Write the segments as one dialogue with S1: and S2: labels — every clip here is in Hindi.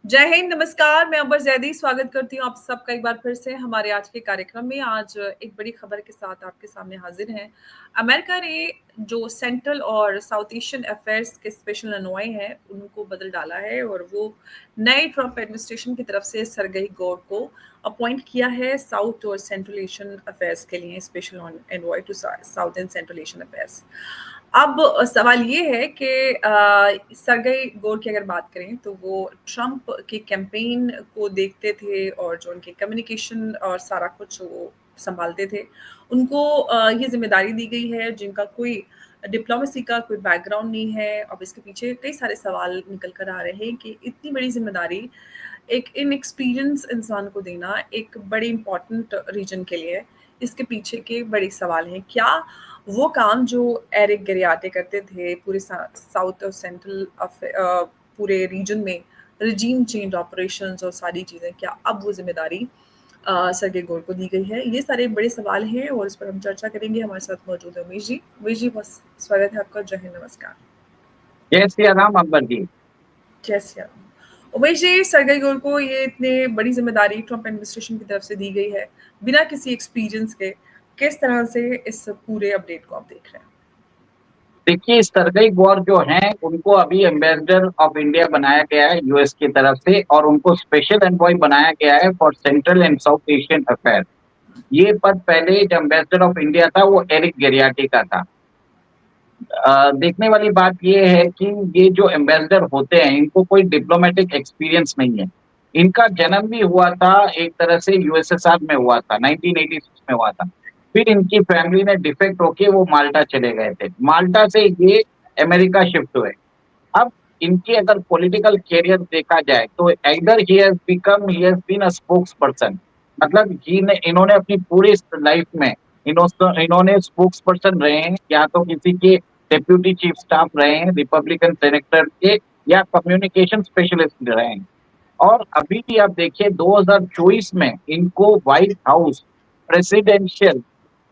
S1: जय हिंद, नमस्कार। मैं अंबर ज़ैदी स्वागत करती हूँ आप सबका एक बार फिर से हमारे आज के कार्यक्रम में। आज एक बड़ी खबर के साथ आपके सामने हाज़िर हैं। अमेरिका ने जो सेंट्रल और साउथ एशियन अफेयर्स के स्पेशल एनवॉय हैं, उनको बदल डाला है और वो नए ट्रंप एडमिनिस्ट्रेशन की तरफ से सरगेई गौर को अपॉइंट किया है साउथ और सेंट्रल एशियन अफेयर्स के लिए special envoy to South and Central Asian affairs. अब सवाल ये है कि सरगेई गौर की अगर बात करें तो वो ट्रंप की कैंपेन को देखते थे और जो उनके कम्युनिकेशन और सारा कुछ वो संभालते थे। उनको ये ज़िम्मेदारी दी गई है जिनका कोई डिप्लोमेसी का कोई बैकग्राउंड नहीं है। अब इसके पीछे कई सारे सवाल निकल कर आ रहे हैं कि इतनी बड़ी ज़िम्मेदारी एक इनएक्सपीरियंस इंसान को देना एक बड़ी इम्पोर्टेंट रीजन के लिए है। इसके पीछे के बड़े सवाल हैं। क्या वो काम जो एरिक गैरियाटे करते थे पूरे साउथ और सेंट्रल पूरे रीजन में रिजीम चेंज ऑपरेशंस और सारी चीज़ें, क्या अब वो ज़िम्मेदारी सरगेई गौर को दी गई है? ये सारे बड़े सवाल हैं और इस पर हम चर्चा करेंगे। हमारे साथ मौजूद है उमेश जी। उमेश जी, बहुत स्वागत है आपका। जय हिंद, नमस्कार।
S2: जय श्री राम अकबर जी।
S1: जय श्री राम। उमेश जी, सरगेई गौर को ये इतने बड़ी ज़िम्मेदारी ट्रंप एडमिनिस्ट्रेशन की तरफ से दी गई है, बिना किसी एक्सपीरियंस के। किस तरह से इस पूरे अपडेट को आप देख रहे हैं?
S2: देखिए, सरगेई गौर जो हैं उनको अभी एम्बेसडर ऑफ इंडिया बनाया गया है यूएस की तरफ से, और उनको स्पेशल एनवॉय बनाया गया है for central and South Asian affair. ये पद पहले जो एम्बेसडर ऑफ इंडिया था वो एरिक गैरियाटी का था। देखने वाली बात ये है कि ये जो एम्बेसडर होते हैं इनको कोई डिप्लोमेटिक एक्सपीरियंस नहीं है। इनका जन्म भी हुआ था एक तरह से यूएसएसआर में हुआ था, 1986 में हुआ था। फिर इनकी फैमिली ने डिफेक्ट होके वो माल्टा चले गए थे। माल्टा से ये अमेरिका शिफ्ट हुए। अब इनकी अगर पॉलिटिकल करियर देखा जाए तो either he has been a spokesperson, मतलब इन्होंने अपनी पूरी लाइफ में इन्होंने स्पोक्स पर्सन रहे हैं, या तो किसी के डेप्यूटी चीफ स्टाफ रहे हैं रिपब्लिकन सेनेटर के, या कम्युनिकेशन स्पेशलिस्ट रहे हैं। और अभी भी आप देखिए 2024 में इनको व्हाइट हाउस प्रेसिडेंशियल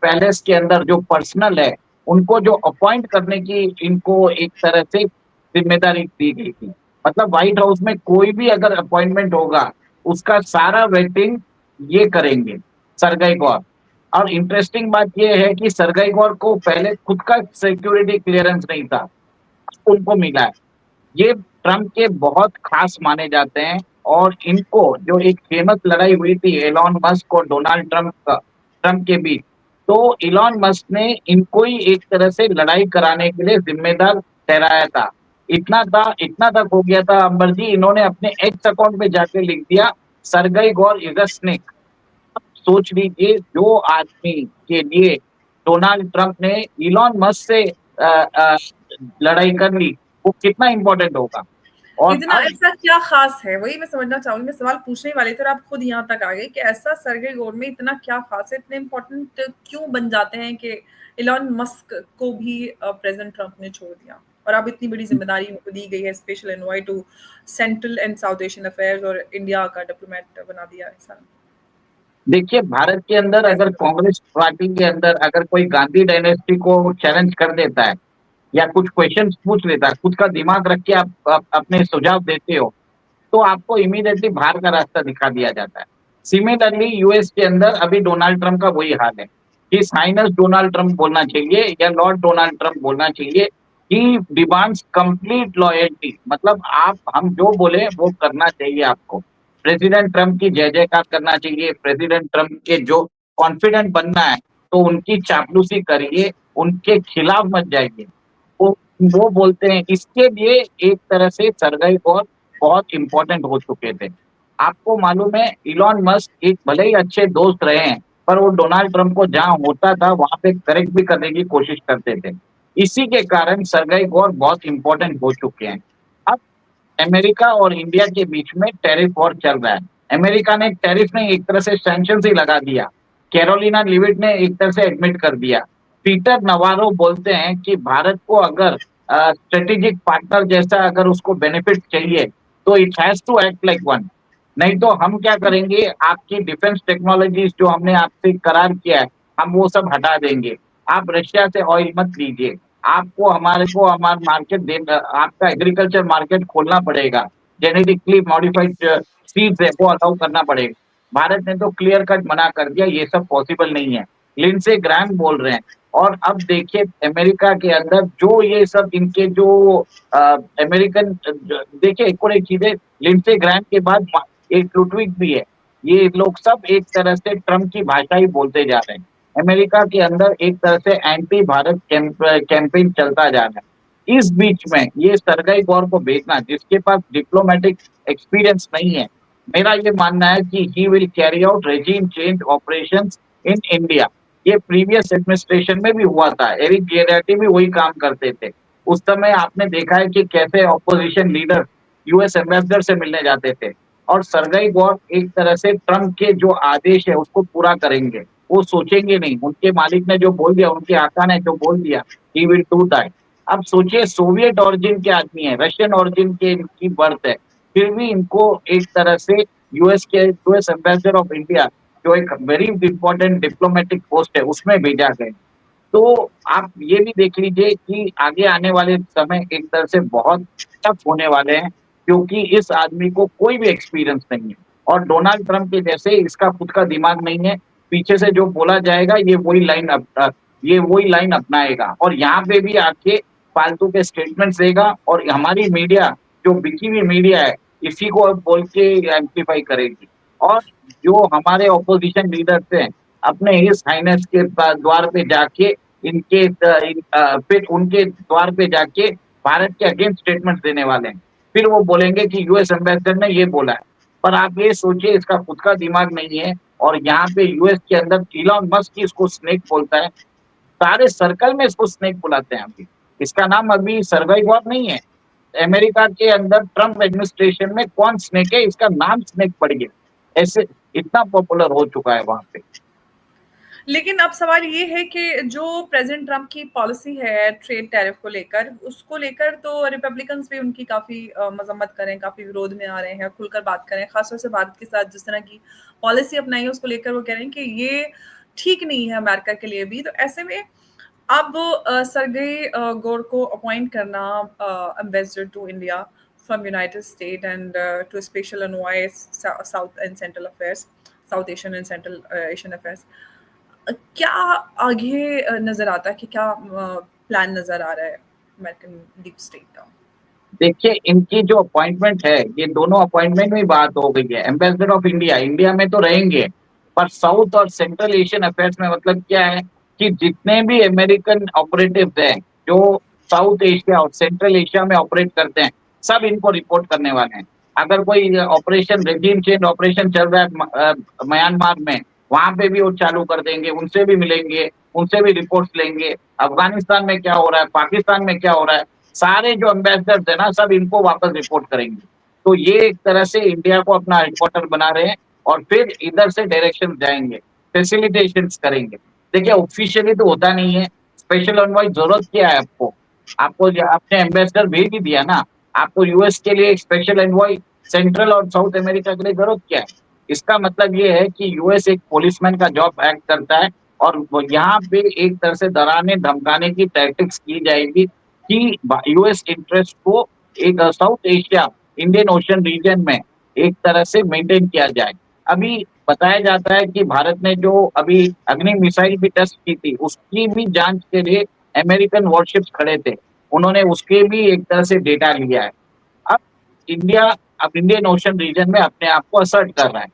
S2: पैलेस के अंदर जो पर्सनल है उनको जो अपॉइंट करने की इनको एक तरह से जिम्मेदारी दी गई थी। मतलब व्हाइट हाउस में कोई भी अगर अपॉइंटमेंट होगा उसका सारा वेटिंग ये करेंगे सरगेई गौर। और इंटरेस्टिंग बात ये है कि सरगेई गौर को पहले खुद का सिक्योरिटी क्लियरेंस नहीं था, उनको मिला है। ये ट्रंप के बहुत खास माने जाते हैं, और इनको जो एक फेमस लड़ाई हुई थी एलॉन मस्क और डोनाल्ड ट्रंप के बीच, तो इलॉन मस्क ने इनको ही एक तरह से लड़ाई कराने के लिए जिम्मेदार ठहराया था। इतना तक हो गया था अंबर जी, इन्होंने अपने एक्स अकाउंट में जाके लिख दिया Sergei Gor is a snake. सोच लीजिए, जो आदमी के लिए डोनाल्ड ट्रंप ने इलॉन मस्क से लड़ाई कर ली, वो कितना इंपॉर्टेंट होगा। और
S1: इतना
S2: अब
S1: ऐसा क्या खास है? वही मैं समझना चाहूँगी। मैं सवाल पूछने ही वाली थी और आप खुद यहाँ तक आ गए कि ऐसा सरगेई गौर में इतना क्या खास है? इतने इम्पोर्टेंट क्यों बन जाते हैं कि इलॉन मस्क को भी प्रेज़िडेंट ट्रंप ने छोड़ दिया और अब इतनी बड़ी ज़िम्मेदारी उनको दी गई है, special envoy to Central and South Asian affairs और इंडिया का डिप्लोमेट बना दिया है सर।
S2: देखिए, भारत के अंदर अगर कांग्रेस पार्टी के अंदर अगर कोई गांधी डायनेस्टी को चैलेंज कर देता है या कुछ क्वेश्चन पूछ लेता है, खुद का दिमाग रख के आप अपने सुझाव देते हो, तो आपको इमीडिएटली बाहर का रास्ता दिखा दिया जाता है। सिमिलरली यूएस के अंदर अभी डोनाल्ड ट्रंप का वही हाल है। हिज हाइनेस डोनाल्ड ट्रंप बोलना चाहिए या लॉर्ड डोनाल्ड ट्रंप बोलना चाहिए। ही डिमांड्स कंप्लीट लॉयल्टी, मतलब आप हम जो बोले वो करना चाहिए आपको। प्रेसिडेंट ट्रंप की जय जयकार करना चाहिए, प्रेसिडेंट ट्रंप के जो कॉन्फिडेंट बनना है तो उनकी चापलूसी करिए, उनके खिलाफ मत जाइए। वो वो बोलते हैं, इसके लिए एक तरह से सरगेई गौर बहुत इंपॉर्टेंट हो चुके थे। आपको मालूम है इलॉन मस्क एक भले ही अच्छे दोस्त रहे हैं, पर वो डोनाल्ड ट्रंप को जहां होता था वहां पे करेक्ट भी करने की कोशिश करते थे। इसी के कारण सरगेई गौर बहुत इंपॉर्टेंट हो चुके हैं। अब अमेरिका और इंडिया के बीच में टैरिफ वॉर चल रहा है। अमेरिका ने टैरिफ ने एक तरह से सैंक्शंस ही लगा दिया। कैरोलिना लिविट ने एक तरह से एडमिट कर दिया। पीटर नवारो बोलते हैं कि भारत को अगर स्ट्रेटेजिक पार्टनर जैसा अगर उसको बेनिफिट चाहिए तो it has to act like one. नहीं तो हम क्या करेंगे, आपकी डिफेंस टेक्नोलॉजीज जो हमने आपसे करार किया है हम वो सब हटा देंगे। आप रशिया से ऑयल मत लीजिए, आपको हमारे मार्केट दे, आपका एग्रीकल्चर मार्केट खोलना पड़ेगा। जेनेटिकली मॉडिफाइड सीड्स है वो अलाउ करना पड़ेगा। भारत ने तो क्लियर कट मना कर दिया, ये सब पॉसिबल नहीं है। लिंडसे ग्राहम बोल रहे हैं। और अब देखिए अमेरिका के अंदर जो ये सब इनके जो अमेरिकन देखिए एक और एक चीज है, लिंडसे ग्राहम के बाद एक लुटविक भी है। ये लोग सब एक तरह से ट्रम्प की भाषा ही बोलते जा रहे हैं। अमेरिका के अंदर एक तरह से एंटी भारत कैंपेन चलता जा रहा है। इस बीच में ये सरगई गौर को भेजना, जिसके पास डिप्लोमेटिक एक्सपीरियंस नहीं है, मेरा ये मानना है कि he will carry out regime change operations in India. ये प्रीवियस एडमिनिस्ट्रेशन में भी हुआ था, एरिक गेराटी भी वही काम करते थे। उस समय आपने देखा है कि कैसे ऑपोजिशन लीडर यूएस एम्बेसडर से मिलने जाते थे। और सरगई गौर एक तरह से ट्रम्प के जो आदेश है उसको पूरा करेंगे, वो सोचेंगे नहीं। उनके मालिक ने जो बोल दिया, उनके आका ने जो बोल दिया, ही विल डू दैट। अब सोचिए सोवियत ओरिजिन के आदमी है, रशियन ओरिजिन के इनकी बर्थ है, फिर भी इनको एक तरह से यूएस एम्बेसडर ऑफ इंडिया, जो एक वेरी इंपॉर्टेंट डिप्लोमेटिक पोस्ट है, उसमें भेजा गया। तो आप ये भी देख लीजिए कि आगे आने वाले समय एक तरह से बहुत टफ होने वाले हैं, क्योंकि इस आदमी को कोई भी एक्सपीरियंस नहीं है। और डोनाल्ड ट्रंप के जैसे इसका खुद का दिमाग नहीं है, पीछे से जो बोला जाएगा ये वही लाइन अपनाएगा और यहाँ पे भी आके फालतू के स्टेटमेंट्स देगा। और हमारी मीडिया, जो बिकी हुई मीडिया है, इसी को अब बोल के एम्प्लीफाई करेगी। और जो हमारे ऑपोजिशन लीडर्स हैं, अपने हिज हाइनेस के द्वार पे जाके फिर उनके द्वार पे जाके भारत के अगेंस्ट स्टेटमेंट देने वाले हैं। फिर वो बोलेंगे कि यूएस एम्बेसडर ने ये बोला है। पर आप ये सोचिए, इसका खुद का दिमाग नहीं है। और यहाँ पे यूएस के अंदर इलॉन मस्क इसको स्नेक बोलता है, सारे सर्कल में इसको स्नेक बुलाते हैं। अभी इसका नाम अभी सर्गई गौर नहीं है। अमेरिका के अंदर ट्रम्प एडमिनिस्ट्रेशन में कौन स्नेक है, इसका नाम स्नेक पड़ गया। ऐसे इतना पॉपुलर हो चुका है वहां पे।
S1: लेकिन अब सवाल ये है कि जो प्रेसिडेंट ट्रम्प की पॉलिसी है ट्रेड टैरिफ को लेकर, उसको लेकर तो रिपब्लिकन्स भी उनकी काफ़ी मजम्मत करें, काफ़ी विरोध में आ रहे हैं, खुलकर बात करें। खासतौर से भारत के साथ जिस तरह की पॉलिसी अपनाई है उसको लेकर वो कह रहे हैं कि ये ठीक नहीं है अमेरिका के लिए भी। तो ऐसे में अब सरगेई गौर को अपॉइंट करना ambassador to India from United State and to special envoy South and Central affairs, South Asian and Central Asian affairs, क्या आगे नज़र आता है कि क्या प्लान नज़र आ रहा है अमेरिकन डीप स्टेट का?
S2: देखिए इनकी जो अपॉइंटमेंट है, ये दोनों अपॉइंटमेंट में बात हो गई है। एम्बेसडर ऑफ इंडिया इंडिया में तो रहेंगे, पर साउथ और सेंट्रल एशियन अफेयर्स में मतलब क्या है कि जितने भी अमेरिकन ऑपरेटिव्स हैं जो साउथ एशिया और सेंट्रल एशिया में ऑपरेट करते हैं, सब इनको रिपोर्ट करने वाले हैं। अगर कोई ऑपरेशन रेजिम चेंज ऑपरेशन चल रहा है म्यांमार में, वहां पे भी वो चालू कर देंगे, उनसे भी मिलेंगे, उनसे भी रिपोर्ट्स लेंगे। अफगानिस्तान में क्या हो रहा है, पाकिस्तान में क्या हो रहा है, सारे जो एम्बेसडर्स है ना, सब इनको वापस रिपोर्ट करेंगे। तो ये एक तरह से इंडिया को अपना हेडक्वार्टर बना रहे हैं और फिर इधर से डायरेक्शन जाएंगे, फैसिलिटेशन करेंगे। देखिए ऑफिशियली तो होता नहीं है, स्पेशल एनवॉय जरूरत क्या है आपको? आपको आपने एम्बेसडर भेज ही दिया ना, आपको यूएस के लिए एक स्पेशल एनवॉय सेंट्रल और साउथ अमेरिका के लिए जरूरत क्या है? इसका मतलब ये है कि यूएस एक पुलिसमैन का जॉब एक्ट करता है और यहाँ पे एक तरह से डराने धमकाने की टैक्टिक्स की जाएगी कि यूएस इंटरेस्ट को एक South Asia Indian Ocean region में एक तरह से मेंटेन किया जाए। अभी बताया जाता है कि भारत ने जो अभी अग्नि मिसाइल भी टेस्ट की थी, उसकी भी जांच के लिए अमेरिकन वॉरशिप्स खड़े थे, उन्होंने उसके भी एक तरह से डेटा लिया है। अब इंडिया अब इंडियन ओशन रीजन में अपने आप को असर्ट कर रहा है,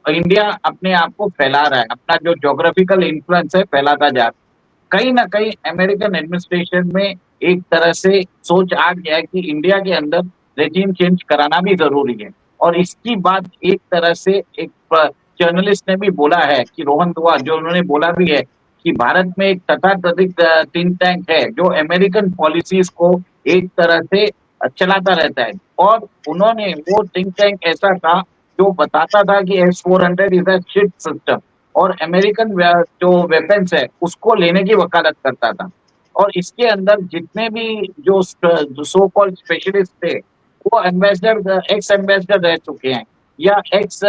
S2: इंडिया अपने आप को फैला रहा है, अपना जो ज्योग्राफिकल इन्फ्लुएंस है फैलाता जा रहा है। कहीं ना कहीं अमेरिकन एडमिनिस्ट्रेशन में एक तरह से सोच आ गया है कि इंडिया के अंदर रेजिम चेंज कराना भी जरूरी है। और इसकी बात एक तरह से एक जर्नलिस्ट ने भी बोला है कि रोहन दुआ, जो उन्होंने बोला भी है कि भारत में एक तथाकथित थिंक टैंक है जो अमेरिकन पॉलिसीज को एक तरह से चलाता रहता है। और उन्होंने वो थिंक टैंक ऐसा था जो बताता था कि S-400 is a shit system और अमेरिकन जो वेपन्स है उसको लेने की वकालत करता था। और इसके अंदर जितने भी जो सो कॉल्ड स्पेशलिस्ट थे, वो एम्बेसडर एक्स एम्बेसडर रह चुके हैं या एक्स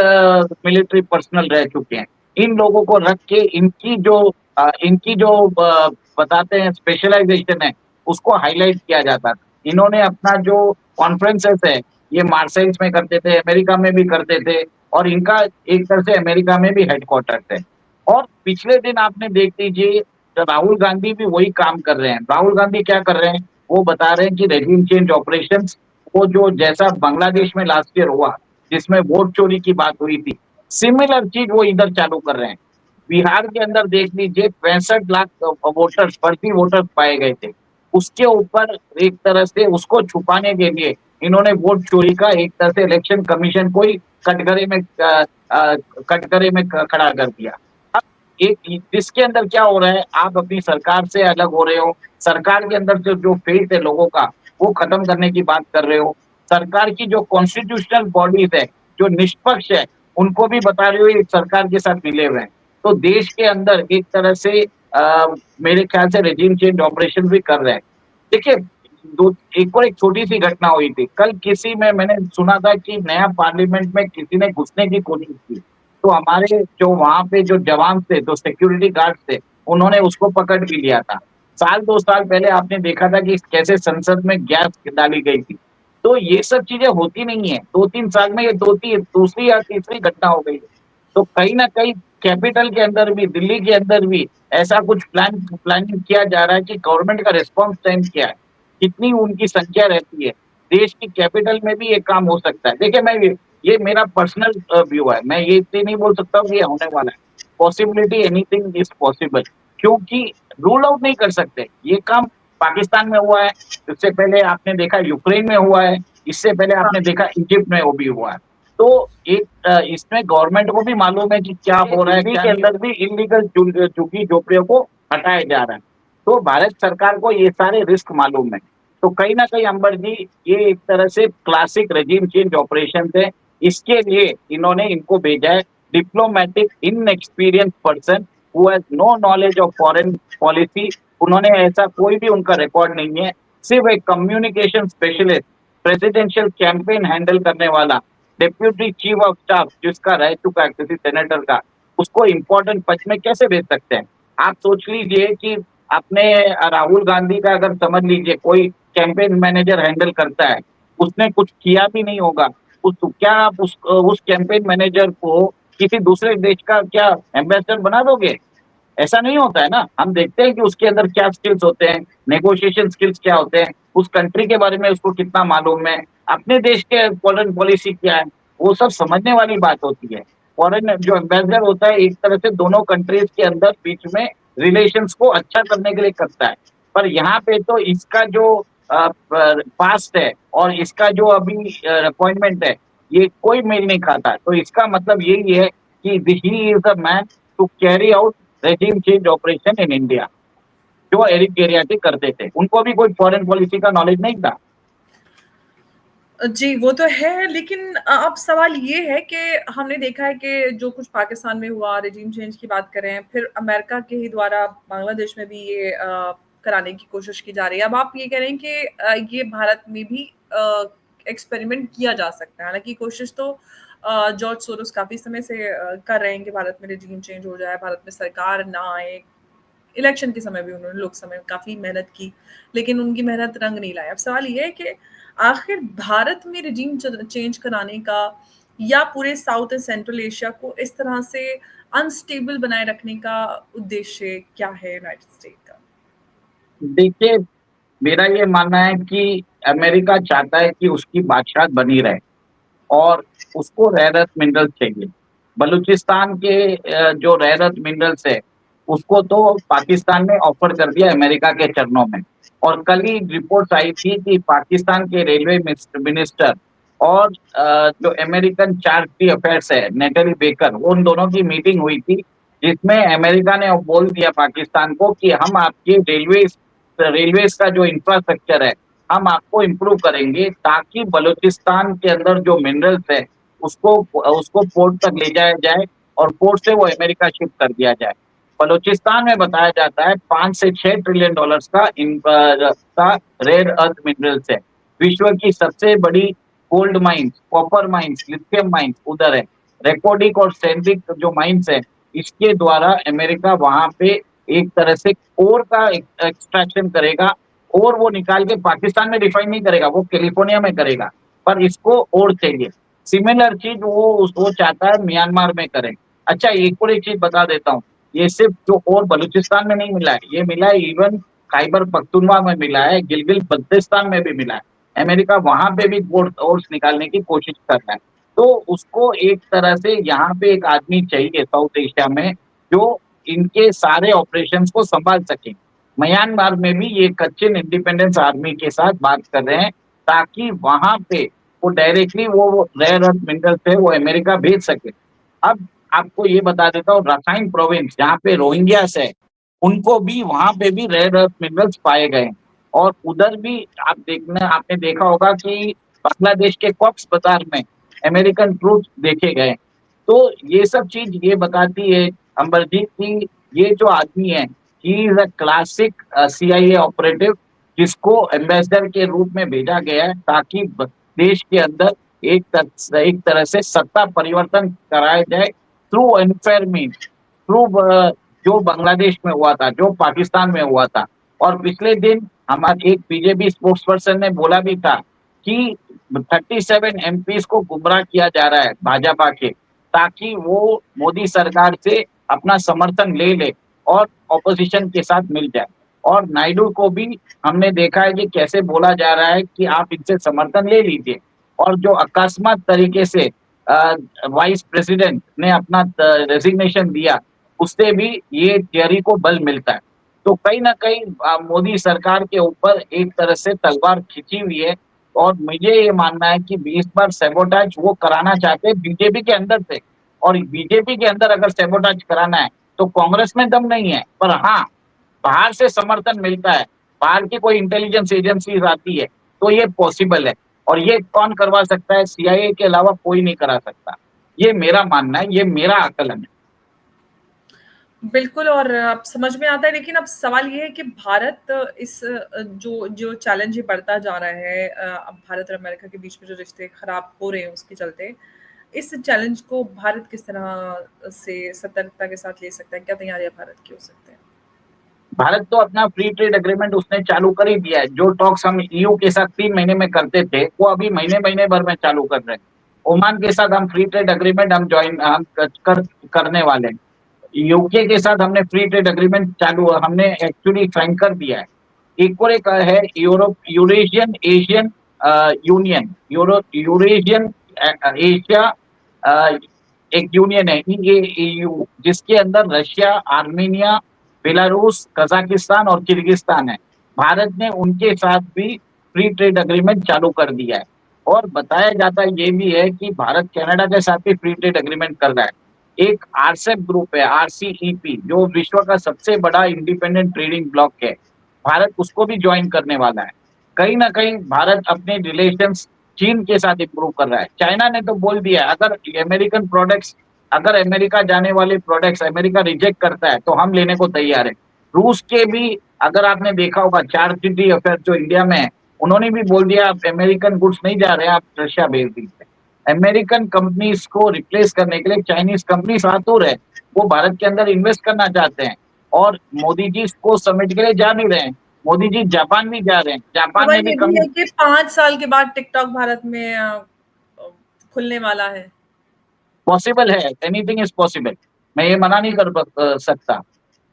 S2: मिलिट्री पर्सनल रह चुके हैं। इन लोगों को रख के इनकी जो बताते हैं स्पेशलाइजेशन है, उसको हाईलाइट किया जाता था। इन्होंने अपना जो कॉन्फ्रेंसेस है ये मार्सेल्स में करते थे, अमेरिका में भी करते थे और इनका एक तरह से अमेरिका में भी हेडक्वार्टर है। और पिछले दिन आपने देख लीजिए, तो राहुल गांधी भी वही काम कर रहे हैं। राहुल गांधी क्या कर रहे हैं, वो बता रहे हैं कि रेजिम चेंज ऑपरेशंस, वो जो जैसा बांग्लादेश में लास्ट ईयर हुआ, जिसमें वोट चोरी की बात हुई थी, सिमिलर चीज वो इधर चालू कर रहे हैं। बिहार के अंदर देख लीजिए 65 लाख वोटर्स, फर्जी वोटर्स पाए गए थे। उसके ऊपर एक तरह से उसको छुपाने के लिए इन्होंने वोट चोरी का एक तरह से इलेक्शन कमीशन को ही कटघरे में कटघरे में खड़ा कर दिया। अब एक इसके अंदर क्या हो रहा है, आप अपनी सरकार से अलग हो रहे हो, सरकार के अंदर जो फेथ है लोगों का, वो खत्म करने की बात कर रहे हो। सरकार की जो कॉन्स्टिट्यूशनल बॉडीज है, जो निष्पक्ष है, उनको भी बता रहे हो ये सरकार के साथ मिले हुए हैं। तो देश के अंदर एक तरह से मेरे ख्याल से रेजिम चेंज ऑपरेशन भी कर रहे हैं। देखिए, दो एक और एक छोटी-सी घटना हुई थी। कल किसी में मैंने सुना था कि नया पार्लियामेंट में किसी ने घुसने की कोशिश की। तो हमारे जो वहाँ पे जो जवान थे, जो सिक्योरिटी गार्ड्स थे, उन्होंने उसको पकड़ भी लिया था। साल 2 साल पहले आपने देखा था कि कैसे संसद में गैस डाली गई थी। तो ये सब चीज़ें होती नहीं है। 2-3 साल में ये दूसरी या तीसरी घटना हो गई है। तो कहीं न कहीं कैपिटल के अंदर भी, दिल्ली के अंदर भी ऐसा कुछ प्लानिंग किया जा रहा है कि गवर्नमेंट का रिस्पॉन्स टाइम क्या है? कितनी उनकी संख्या रहती है? देश की कैपिटल में भी ये काम हो सकता है। देखिए, मैं ये मेरा पर्सनल व्यू है। मैं ये इसलिए नहीं बोल सकता हूँ कि ये होने वाला है। पॉसिबिलिटी एनीथिंग इज़ पॉसिबल, क्योंकि रूल आउट नहीं कर सकते। ये काम पाकिस्तान में हुआ है, इससे पहले आपने देखा यूक्रेन में हुआ है, इससे पहले आपने देखा इजिप्ट में वो भी हुआ है। तो एक इसमें गवर्नमेंट को भी मालूम है कि क्या हो रहा है, दिल्ली के अंदर भी इल्लीगल झुग्गी-झोपड़ियों को हटाया जा रहा है। तो भारत सरकार को ये सारे रिस्क मालूम है। तो कहीं न कहीं अंबर जी, ये एक तरह से क्लासिक रेजिम चेंज ऑपरेशन है। इसके लिए इन्होंने इनको भेजा है diplomatic inexperience person who has no knowledge of foreign policy. उन्होंने ऐसा कोई भी उनका रिकॉर्ड नहीं है। सिर्फ एक communication specialist, presidential campaign handle करने वाला, डिप्यूटी चीफ ऑफ स्टाफ जिसका रह चुका है किसी सेनेटर का, उसको इम्पोर्टेंट पद में कैसे भेज सकते हैं? आप सोच लीजिए कि अपने राहुल गांधी का अगर समझ लीजिए कोई कैंपेन मैनेजर हैंडल करता है, उसने कुछ किया भी नहीं होगा, क्या आप उस कैंपेन मैनेजर को किसी दूसरे देश का क्या एम्बेसडर बना दोगे? ऐसा नहीं होता है ना। हम देखते हैं कि उसके अंदर क्या स्किल्स होते हैं, नेगोशिएशन स्किल्स क्या होते हैं, उस कंट्री के बारे में उसको कितना मालूम है, अपने देश के फॉरेन पॉलिसी क्या है, वो सब समझने वाली बात होती है। फॉरेन जो एम्बेसडर होता है एक तरह से दोनों कंट्रीज के अंदर बीच में रिलेशंस को अच्छा करने के लिए करता है। पर यहाँ पे तो इसका जो पास्ट है और इसका जो अभी अपॉइंटमेंट है, ये कोई मेल नहीं खाता। तो इसका मतलब यही है कि he is the man to carry out regime change operation in India, जो एरिक केरियाटी करते थे। उनको भी कोई फॉरेन पॉलिसी का नॉलेज नहीं था।
S1: जी, वो तो है, लेकिन अब सवाल ये है कि हमने देखा है कि जो कुछ पाकिस्तान में हुआ, रेजिम चेंज की बात करें, फिर अमेरिका के ही द्वारा बांग्लादेश में भी ये कराने की कोशिश की जा रही है। अब आप ये कह रहे हैं कि ये भारत में भी एक्सपेरिमेंट किया जा सकता है। हालाँकि कोशिश तो जॉर्ज सोरोस काफ़ी समय से कर रहे हैं कि भारत में रेजिम चेंज हो जाए, भारत में सरकार ना आए। इलेक्शन के समय भी उन्होंने लोकसभा में काफ़ी मेहनत की, लेकिन उनकी मेहनत रंग नहीं लाया। अब सवाल ये है कि आखिर भारत में रेजिम चेंज कराने का या पूरे साउथ एंड सेंट्रल एशिया को इस तरह से अनस्टेबल बनाए रखने का उद्देश्य क्या है यूनाइटेड स्टेट का?
S2: देखिए, मेरा ये मानना है कि अमेरिका चाहता है कि उसकी बादशाहत बनी रहे और उसको रेयर अर्थ मिनरल्स चाहिए। बलूचिस्तान के जो रेयर अर्थ मिनरल्स है, उसको तो पाकिस्तान ने ऑफ़र कर दिया अमेरिका के चरणों में। और कल ही रिपोर्ट्स आई थी कि पाकिस्तान के रेलवे मिनिस्टर और जो अमेरिकन चार्ज दी अफेयर्स है, नेटली बेकर, उन दोनों की मीटिंग हुई थी, जिसमें अमेरिका ने बोल दिया पाकिस्तान को कि हम आपके रेलवेज़ का जो इंफ्रास्ट्रक्चर है, हम आपको इम्प्रूव करेंगे ताकि बलूचिस्तान के अंदर जो मिनरल्स है उसको उसको पोर्ट तक ले जाया जाए और पोर्ट से वो अमेरिका शिफ्ट कर दिया जाए। बलूचिस्तान में बताया जाता है 5 से 6 ट्रिलियन डॉलर्स का रेयर अर्थ मिनरल्स है। विश्व की सबसे बड़ी gold mines, copper mines, lithium mines उधर है। रेकोर्डिक और सैंडिक जो माइन्स है, इसके द्वारा अमेरिका वहाँ पे एक तरह से ओर का एक्सट्रैक्शन करेगा और वो निकाल के पाकिस्तान में रिफाइन नहीं करेगा, वो कैलिफोर्निया में करेगा। पर इसको और चाहिए। सिमिलर चीज वो चाहता है म्यांमार में करें। अच्छा, एक और एक चीज बता देता हूँ, ये सिर्फ जो और बलूचिस्तान में नहीं मिला है, ये मिला है इवन खैबर पख्तूनख्वा में मिला है, गिलगित बल्तिस्तान में भी मिला है। अमेरिका वहां पे भी वोट्स निकालने की कोशिश कर रहा है। तो उसको एक तरह से यहाँ पे एक आदमी चाहिए साउथ एशिया में जो इनके सारे ऑपरेशंस को संभाल सके। म्यांमार में भी ये कच्चिन इंडिपेंडेंस आर्मी के साथ बात कर रहे हैं ताकि वहां पे वो डायरेक्टली वो रेयर अर्थ मिनरल्स है वो अमेरिका भेज सके। अब आपको ये बता देता हूँ, राखाइन प्रोविंस जहाँ पे रोहिंग्यास है, उनको भी वहां पे भी रेयर अर्थ मिनरल्स पाए गए। और उधर भी आपने देखा होगा कि बांग्लादेश के कॉक्स बाजार में अमेरिकन ट्रूप देखे गए। तो ये सब चीज ये बताती है अंबरजीत की ये जो आदमी है he is a classic CIA operative जिसको एम्बेसडर के रूप में भेजा गया है ताकि देश के अंदर एक तरह से सत्ता परिवर्तन कराया जाए थ्रू अनफेयर मीन, थ्रू जो बांग्लादेश में हुआ था, जो पाकिस्तान में हुआ था। और पिछले दिन हमारे एक बीजेपी स्पोक्स पर्सन ने बोला भी था कि 37 MPs को गुमराह किया जा रहा है भाजपा के, ताकि वो मोदी सरकार से अपना समर्थन ले ले और ऑपोजिशन के साथ मिल जाए। और नायडू को भी हमने देखा है कि कैसे बोला जा रहा है कि आप इनसे समर्थन ले लीजिए। और जो अकस्मात तरीके से वाइस प्रेसिडेंट ने अपना रेजिग्नेशन दिया, उससे भी ये थियरी को बल मिलता है। तो कहीं ना कहीं मोदी सरकार के ऊपर एक तरह से तलवार खिंची हुई है। और मुझे ये मानना है कि 20 बार सैबोटाज वो कराना चाहते हैं बीजेपी के अंदर से। और बीजेपी के अंदर अगर सैबोटाज कराना है तो कांग्रेस में दम नहीं है, पर हाँ बाहर से समर्थन मिलता है, बाहर की कोई इंटेलिजेंस एजेंसी आती है तो ये पॉसिबल है। और ये कौन करवा सकता है? CIA के अलावा कोई नहीं करा सकता। ये मेरा मानना है, ये मेरा आकलन है।
S1: बिल्कुल, और अब समझ में आता है, लेकिन अब सवाल ये है कि भारत इस जो जो चैलेंज ये बढ़ता जा रहा है, अब भारत और अमेरिका के बीच में जो रिश्ते खराब हो रहे हैं उसके चलते, इस चैलेंज को भारत किस तरह से सतर्कता के साथ ले सकता है? क्या तैयारियां भारत की हो सकते हैं?
S2: भारत तो अपना फ्री ट्रेड एग्रीमेंट उसने चालू कर ही दिया है। जो टॉक्स हम EU के साथ 3 महीने में करते थे वो अभी महीने महीने भर में चालू कर रहे हैं। ओमान के साथ हम फ्री ट्रेड एग्रीमेंट हम करने वाले हैं। UK के साथ हमने फ्री ट्रेड एग्रीमेंट हमने एक्चुअली साइन कर दिया है। एक और एक है Europe Eurasian Asian union, Eurasian Asia एक यूनियन है EU, जिसके अंदर रशिया, आर्मेनिया, बेलारूस, कजाकिस्तान और किर्गिस्तान है। भारत ने उनके साथ भी फ्री ट्रेड एग्रीमेंट चालू कर दिया है। और बताया जाता है ये भी है कि भारत कनाडा के साथ भी फ्री ट्रेड एग्रीमेंट कर रहा है। एक RCEP ग्रुप है, RCEP, जो विश्व का सबसे बड़ा इंडिपेंडेंट ट्रेडिंग ब्लॉक है, भारत उसको भी ज्वाइन करने वाला है। कहीं ना कहीं भारत अपने रिलेशंस चीन के साथ इम्प्रूव कर रहा है। चाइना ने तो बोल दिया अगर अमेरिकन प्रोडक्ट्स, अगर अमेरिका जाने वाले प्रोडक्ट्स अमेरिका रिजेक्ट करता है तो हम लेने को तैयार है। रूस के भी, अगर आपने देखा होगा, 4G अफेयर जो इंडिया में है, उन्होंने भी बोल दिया आप अमेरिकन गुड्स नहीं जा रहे, आप रशिया भेज दीजिए। अमेरिकन कंपनीज को रिप्लेस करने के लिए चाइनीज कंपनीज आतुर है, वो भारत के अंदर इन्वेस्ट करना चाहते हैं। और मोदी जी को समिट के लिए जा भी रहे हैं। मोदी जी जापान भी जा रहे हैं, जापान
S1: खबर
S2: में भी
S1: ये भी
S2: कमी।
S1: है कि 5 साल के बाद टिकटॉक भारत में खुलने वाला है।
S2: पॉसिबल है, एनीथिंग इज पॉसिबल, मैं ये मना नहीं कर सकता।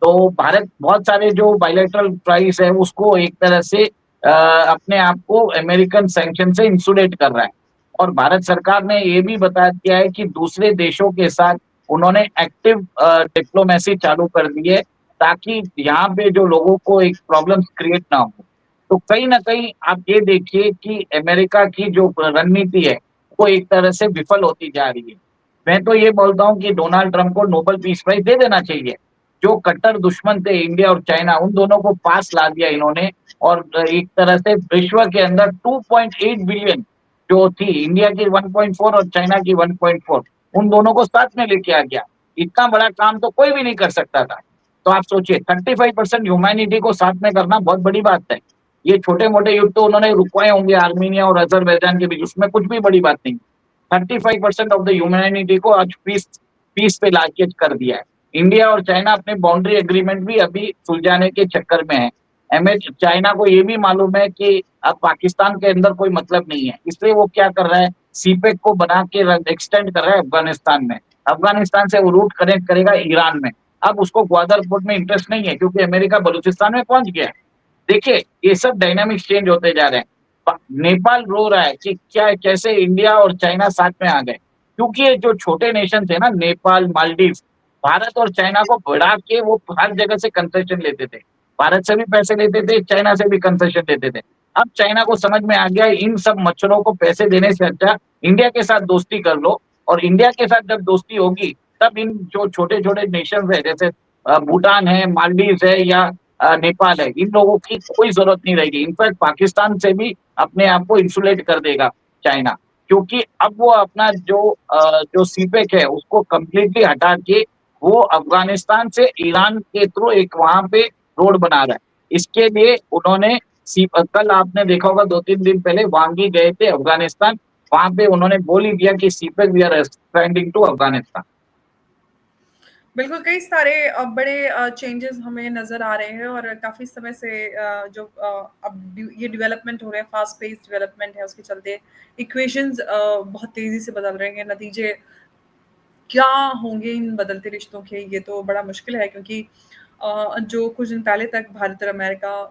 S2: तो भारत बहुत सारे जो बायलैटरल प्राइस है उसको एक तरह से अपने आप को अमेरिकन सैंक्शन से इंसुलेट कर रहा है। और भारत सरकार ने ये भी बता दिया है कि दूसरे देशों के साथ उन्होंने एक्टिव डिप्लोमेसी चालू कर दी है ताकि यहाँ पे जो लोगों को एक प्रॉब्लम क्रिएट ना हो। तो कहीं ना कहीं आप ये देखिए कि अमेरिका की जो रणनीति है वो एक तरह से विफल होती जा रही है। मैं तो ये बोलता हूँ कि डोनाल्ड ट्रंप को नोबेल पीस प्राइज दे देना चाहिए। जो कट्टर दुश्मन थे इंडिया और चाइना, उन दोनों को पास ला दिया इन्होंने। और एक तरह से विश्व के अंदर 2.8 बिलियन जो थी, इंडिया की 1.4 और चाइना की 1.4, उन दोनों को साथ में लेके आ गया। इतना बड़ा काम तो कोई भी नहीं कर सकता था। तो आप सोचिए 35% ह्यूमैनिटी को साथ में करना बहुत बड़ी बात है। ये छोटे मोटे युद्ध तो उन्होंने रुकवाए होंगे आर्मीनिया और अजरबैजान के बीच, उसमें कुछ भी बड़ी बात नहीं। 35% ऑफ द ह्यूमैनिटी को आज पीस पीस पे लाके कर दिया है। इंडिया और चाइना अपने बाउंड्री एग्रीमेंट भी अभी सुलझाने के चक्कर में है। चाइना को ये भी मालूम है कि अब पाकिस्तान के अंदर कोई मतलब नहीं है, इसलिए वो क्या कर रहा है, सीपेक को बना के एक्सटेंड कर रहा है अफगानिस्तान में। अफगानिस्तान से वो रूट कनेक्ट करेगा ईरान में। अब उसको ग्वादर पोर्ट में इंटरेस्ट नहीं है क्योंकि अमेरिका बलूचिस्तान में पहुंच गया है। देखिए, ये सब डायनामिक्स चेंज होते जा रहे हैं। नेपाल रो रहा है कि क्या कैसे इंडिया और चाइना साथ में आ गए, क्योंकि ये जो छोटे नेशन थे ना, नेपाल, मालदीव, भारत और चाइना को बढ़ा के वो हर जगह से कंसेशन लेते थे। भारत से भी पैसे लेते थे, चाइना से भी कंसेशन लेते थे। अब चाइना को समझ में आ गया इन सब मच्छरों को पैसे देने से अच्छा इंडिया के साथ दोस्ती कर लो, और इंडिया के साथ जब दोस्ती होगी तब इन जो छोटे छोटे नेशन है, जैसे भूटान है, मालदीव है या नेपाल है, इन लोगों की कोई जरूरत नहीं रहेगी। इनफैक्ट पाकिस्तान से भी अपने आप को इंसुलेट कर देगा चाइना, क्योंकि अब वो अपना जो सीपेक है उसको कंप्लीटली हटा के वो अफगानिस्तान से ईरान के थ्रू एक वहां पे रोड बना रहा है। इसके लिए उन्होंने कल आपने देखा होगा 2-3 दिन पहले वांगी गए थे अफगानिस्तान, वहां पे उन्होंने बोल ही दिया कि CPEC we are expanding to Afghanistan.
S1: बिल्कुल, कई सारे बड़े चेंजेस हमें नज़र आ रहे हैं और काफ़ी समय से जो अब ये डेवलपमेंट हो रहे हैं, फास्ट पेस डेवलपमेंट है, उसके चलते इक्वेशंस बहुत तेज़ी से बदल रहे हैं। नतीजे क्या होंगे इन बदलते रिश्तों के, ये तो बड़ा मुश्किल है, क्योंकि जो कुछ दिन पहले तक भारत और अमेरिका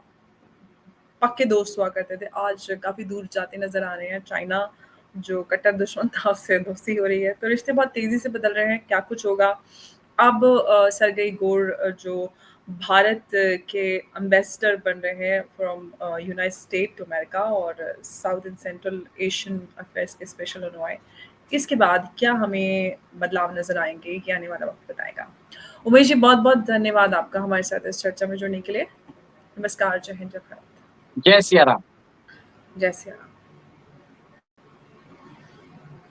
S1: पक्के दोस्त हुआ करते थे, आज काफ़ी दूर जाते नज़र आ रहे हैं। चाइना जो कट्टर दुश्मन था, उससे दोस्ती हो रही है, तो रिश्ते बहुत तेज़ी से बदल रहे हैं। क्या कुछ होगा? अब सरगेई गोर जो भारत के एम्बेसडर बन रहे हैं from United State to America और South and Central Asian affairs के स्पेशल एनवॉय, इसके बाद क्या हमें बदलाव नज़र आएँगे, ये आने वाला वक़्त बताएगा। उमेश जी, बहुत-बहुत धन्यवाद आपका हमारे साथ इस चर्चा में जुड़ने के लिए। नमस्कार, जय हिंद, जय भारत।
S2: जय सिया राम।
S1: जय सिया राम।